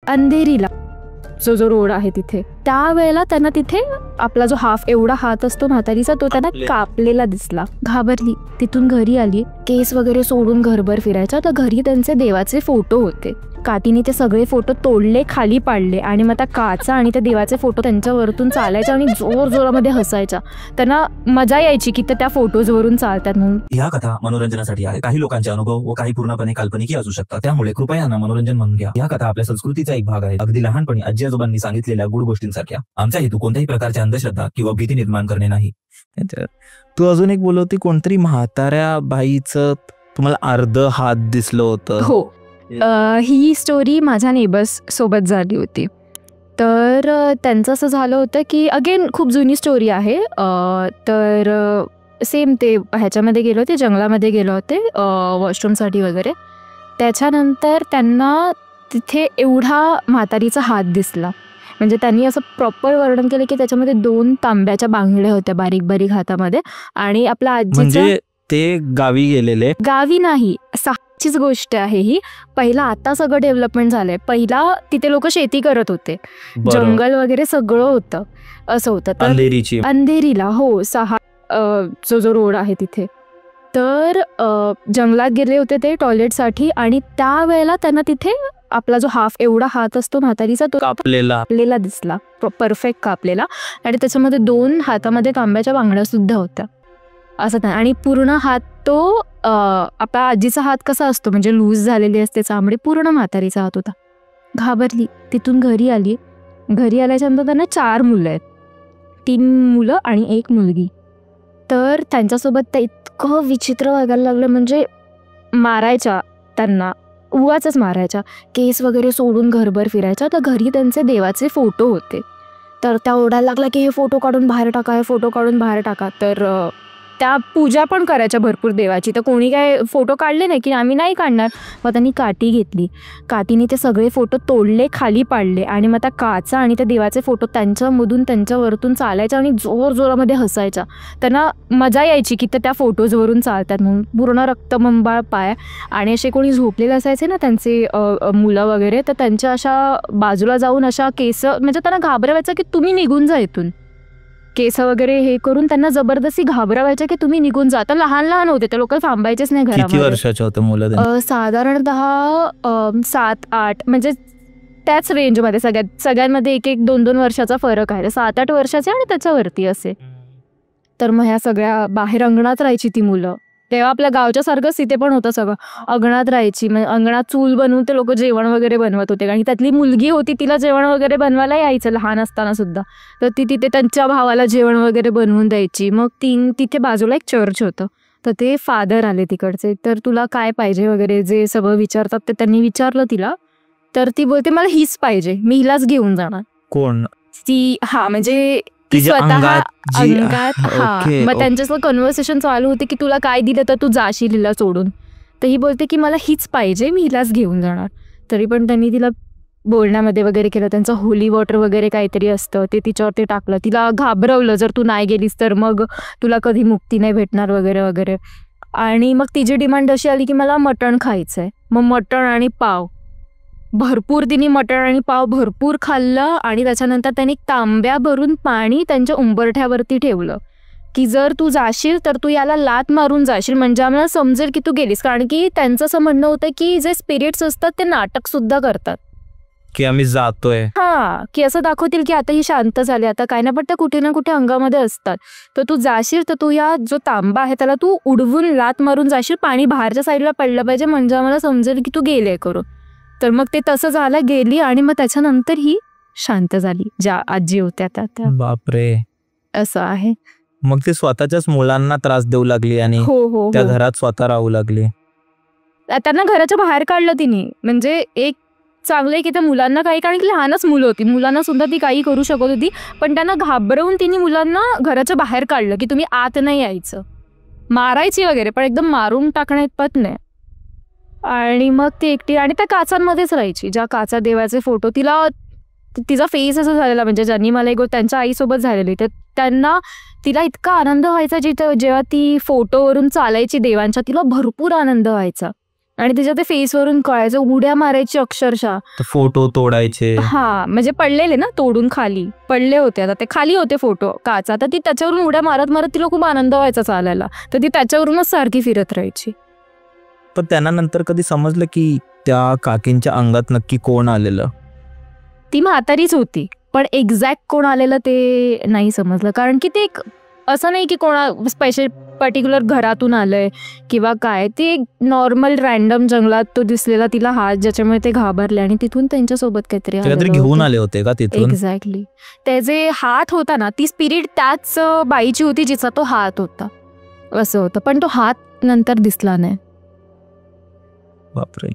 अंधेरीला जो रोड आहे तिथे त्यावेळेला त्यांना तिथे आपला जो हाफ एवढा हात असतो म्हातारीचा तो त्यांना कापलेला दिसला. घाबरली, तिथून घरी आली. केस वगैरे सोडून घरभर फिरायचा. तर घरी त्यांचे देवाचे फोटो होते. काठीने ते सगळे फोटो तोडले, खाली पाडले आणि मग त्या काचा आणि त्या देवाचे फोटो त्यांच्यावरतून चालायच्या आणि जोर जोरामध्ये हसायच्या. त्यांना मजा यायची की त्या फोटोज वरून चालतात म्हणून. ह्या कथा मनोरंजनासाठी आहे. काही लोकांचे अनुभव व काही पूर्णपणे काल्पनिक असू शकतात. त्यामुळे कृपया यांना मनोरंजन म्हणून घ्या. ह्या कथा आपल्या संस्कृतीचा एक भाग आहे. अगदी लहानपणी आजी आजोबांनी सांगितलेल्या गुड गोष्टींसारख्या. आमचा हेतू कोणत्याही प्रकारची अंधश्रद्धा किंवा भीती निर्माण करणे नाही. तू अजून एक बोलवती कोणतरी म्हाताऱ्या बाईचं तुम्हाला अर्ध हात दिसलं होतं. हो, ही स्टोरी माझ्या नेबर्स सोबत झाली होती. तर त्यांचं असं झालं होतं की अगेन खूप जुनी स्टोरी आहे. तर सेम ते ह्याच्यामध्ये गेले होते, जंगलामध्ये गेले होते वॉशरूमसाठी वगैरे. त्याच्यानंतर त्यांना तिथे एवढा म्हातारीचा हात दिसला. म्हणजे त्यांनी असं प्रॉपर वर्णन केलं की त्याच्यामध्ये 2 तांब्याच्या बांगड्या होत्या बारीक बारीक हातामध्ये. आणि आपला आजीचं, म्हणजे ते गावी गेलेले? गावी नाही, चीच गोष्ट आहे ही. पहिला आता सगळं डेव्हलपमेंट झालंय. पहिला तिथे लोक शेती करत होते, जंगल वगैरे सगळं होतं, असं होतं. तर अंधेरीला, हो, 6 जो रोड आहे तिथे. तर जंगलात गेले होते ते टॉयलेटसाठी आणि त्यावेळेला त्यांना तिथे आपला जो हाफ एवढा हात असतो म्हातारीचा तो कापलेला दिसला, परफेक्ट कापलेला. आणि त्याच्यामध्ये 2 हातामध्ये तांब्याच्या बांगड्या सुद्धा होत्या असं. आणि पूर्ण हात तो आपला आजीचा हात कसा असतो म्हणजे लूज झालेली असते चामडी, पूर्ण म्हातारीचा हात होता. घाबरली, तिथून घरी आली. घरी आल्याच्यानंतर त्यांना 4 मुलं आहेत, 3 मुलं आणि 1 मुलगी. तर त्यांच्यासोबत त्या इतकं विचित्र वागायला लागलं, म्हणजे मारायच्या त्यांना, उगाचच मारायच्या. केस वगैरे सोडून घरभर फिरायच्या. तर घरी त्यांचे देवाचे फोटो होते. तर त्या ओरडायला लागला की हे फोटो काढून बाहेर टाका, हे फोटो काढून बाहेर टाका. तर त्या पूजा पण करायच्या भरपूर देवाची. तर कोणी काय फोटो काढले नाही की आम्ही नाही काढणार. मग त्यांनी काठी घेतली, काठीने ते सगळे फोटो तोडले, खाली पाडले आणि मग त्या काचा आणि त्या देवाचे फोटो त्यांच्यामधून त्यांच्यावरतून चालायच्या आणि जोर जोरामध्ये हसायच्या. त्यांना मजा यायची की त्या फोटोजवरून चालतात म्हणून. पूर्ण रक्तबंबाळ पाय. आणि असे कोणी झोपलेले असायचे ना त्यांचे मुलं वगैरे, तर त्यांच्या अशा बाजूला जाऊन अशा केस, म्हणजे त्यांना घाबरवायचं की तुम्ही निघून जा इथून. केस वगैरे हे करून त्यांना जबरदस्ती घाबरवायचं की तुम्ही निघून जा. तर लहान लहान होते, त्या लोक थांबायचेच नाही घरामध्ये. किती वर्षाचे होते मुलं? साधारणतः 7-8, म्हणजे त्याच रेंजमध्ये. सगळ्यांमध्ये 1-1, 2-2 वर्षाचा फरक आहे. 7-8 वर्षाचे आणि त्याच्यावरती असे. तर मग ह्या सगळ्या बाहेर अंगणात राहायची ती मुलं. तेव्हा आपल्या गावच्या सारखंच तिथे पण होतं सगळं. अंगणात राहायची, म्हणजे अंगणात चूल बनवून ते लोक जेवण वगैरे बनवत होते. आणि त्यातली मुलगी होती, तिला जेवण वगैरे बनवायला यायचं लहान असताना सुद्धा. तर ती तिथे त्यांच्या भावाला जेवण वगैरे बनवून द्यायची. मग तिथे बाजूला एक चर्च होतं. तर ते फादर आले तिकडचे. तर तुला काय पाहिजे वगैरे जे सगळं विचारतात ते त्यांनी विचारलं तिला. तर ती बोलते मला हीच पाहिजे, मी हिलाच घेऊन जाणार. कोण ती? हा, म्हणजे स्वतः अंगात. हा, मग त्यांच्यासोबत कन्व्हर्सेशन चालू होते की तुला काय दिलं तर तू जाशील हिला सोडून. तर ही बोलते की मला हीच पाहिजे, मी हिलाच घेऊन जाणार. तरी पण त्यांनी तिला बोलण्यामध्ये वगैरे केलं. त्यांचं होली वॉटर वगैरे काहीतरी असतं ते तिच्यावरती टाकलं. तिला घाबरवलं, जर तू नाही गेलीस तर मग तुला कधी मुक्ती नाही भेटणार वगैरे वगैरे. आणि मग तिची डिमांड अशी आली की मला मटण खायचं आहे. मग मटण आणि पाव, भरपूर तिने मटण आणि पाव भरपूर खाल्लं. आणि त्याच्यानंतर त्यांनी तांब्या भरून पाणी त्यांच्या उंबरठ्यावरती ठेवलं की जर तू जाशील तर तू याला लात मारून जाशील, म्हणजे आम्हाला समजेल की तू गेलीस. कारण की त्यांचं असं म्हणणं होतं की जे स्पिरिट्स असतात ते नाटक सुद्धा करतात की आम्ही जातोय. हा, की असं दाखवतील की आता ही शांत झाली, आता काय ना, पण त्या कुठे ना कुठे अंगामध्ये असतात. तर तू जाशील तर तू या जो तांबा आहे त्याला तू उडवून लात मारून जाशील, पाणी बाहेरच्या साईडला पडलं पाहिजे, म्हणजे आम्हाला समजेल की तू गेले करून. तर मग ते तसं झालं, गेली. आणि मग त्याच्यानंतर ही शांत झाली, ज्या आजी होत्या त्या. बापरे, असं आहे. मग ते स्वतःच्याच मुलांना त्रास देऊ लागली आणि त्या घरात स्वतः राहू लागली. त्यांना घराच्या बाहेर काढलं तिने. म्हणजे एक चांगलं आहे की त्या मुलांना काही, कारण की लहानच मुलं होती, मुलांना सुद्धा ती काही करू शकत होती, पण त्यांना घाबरवून तिने मुलांना घराच्या बाहेर काढलं की तुम्ही आत नाही यायचं. मारायची वगैरे, पण एकदम मारून टाकण्यात पत नाही. आणि मग ती एकटी आणि त्या काचांमध्येच राहायची, ज्या काचा देवाचे फोटो. तिचा फेस असं झालेला, म्हणजे ज्यांनी मला एक त्यांच्या आईसोबत झालेली, तर तिला इतका आनंद व्हायचा जेव्हा ती फोटोवरून चालायची देवांच्या, तिला भरपूर आनंद व्हायचा. आणि तिच्या ते फेसवरून कळायचं, उड्या मारायची अक्षरशः. फोटो तोडायचे. हा म्हणजे पडलेले ना तोडून खाली पडले होते, आता ते खाली होते फोटो काच, आता ती त्याच्यावरून उड्या मारत मारत तिला खूप आनंद व्हायचा चालायला, तर ती त्याच्यावरूनच सारखी फिरत राहायची. पण त्यांना नंतर कधी समजलं की त्या काकींच्या अंगात नक्की कोण आलेलं? ती म्हातारीच होती, पण एक्झॅक्ट कोण आलेलं ते नाही समजलं, कारण की ते असं नाही की कोणा स्पेशल पर्टिक्युलर घरातून आलंय किंवा काय, ते नॉर्मल रॅन्डम जंगलात तो दिसलेला तिला हात, ज्याच्यामुळे ते घाबरले आणि तिथून त्यांच्यासोबत काहीतरी घेऊन आले होते का तिथून? एक्झॅक्टली. त्याचे हात होता ना, ती स्पिरिट त्याच बाईची होती जिचा तो हात होता, असं होतं. पण तो हात नंतर दिसला नाही. बापरे.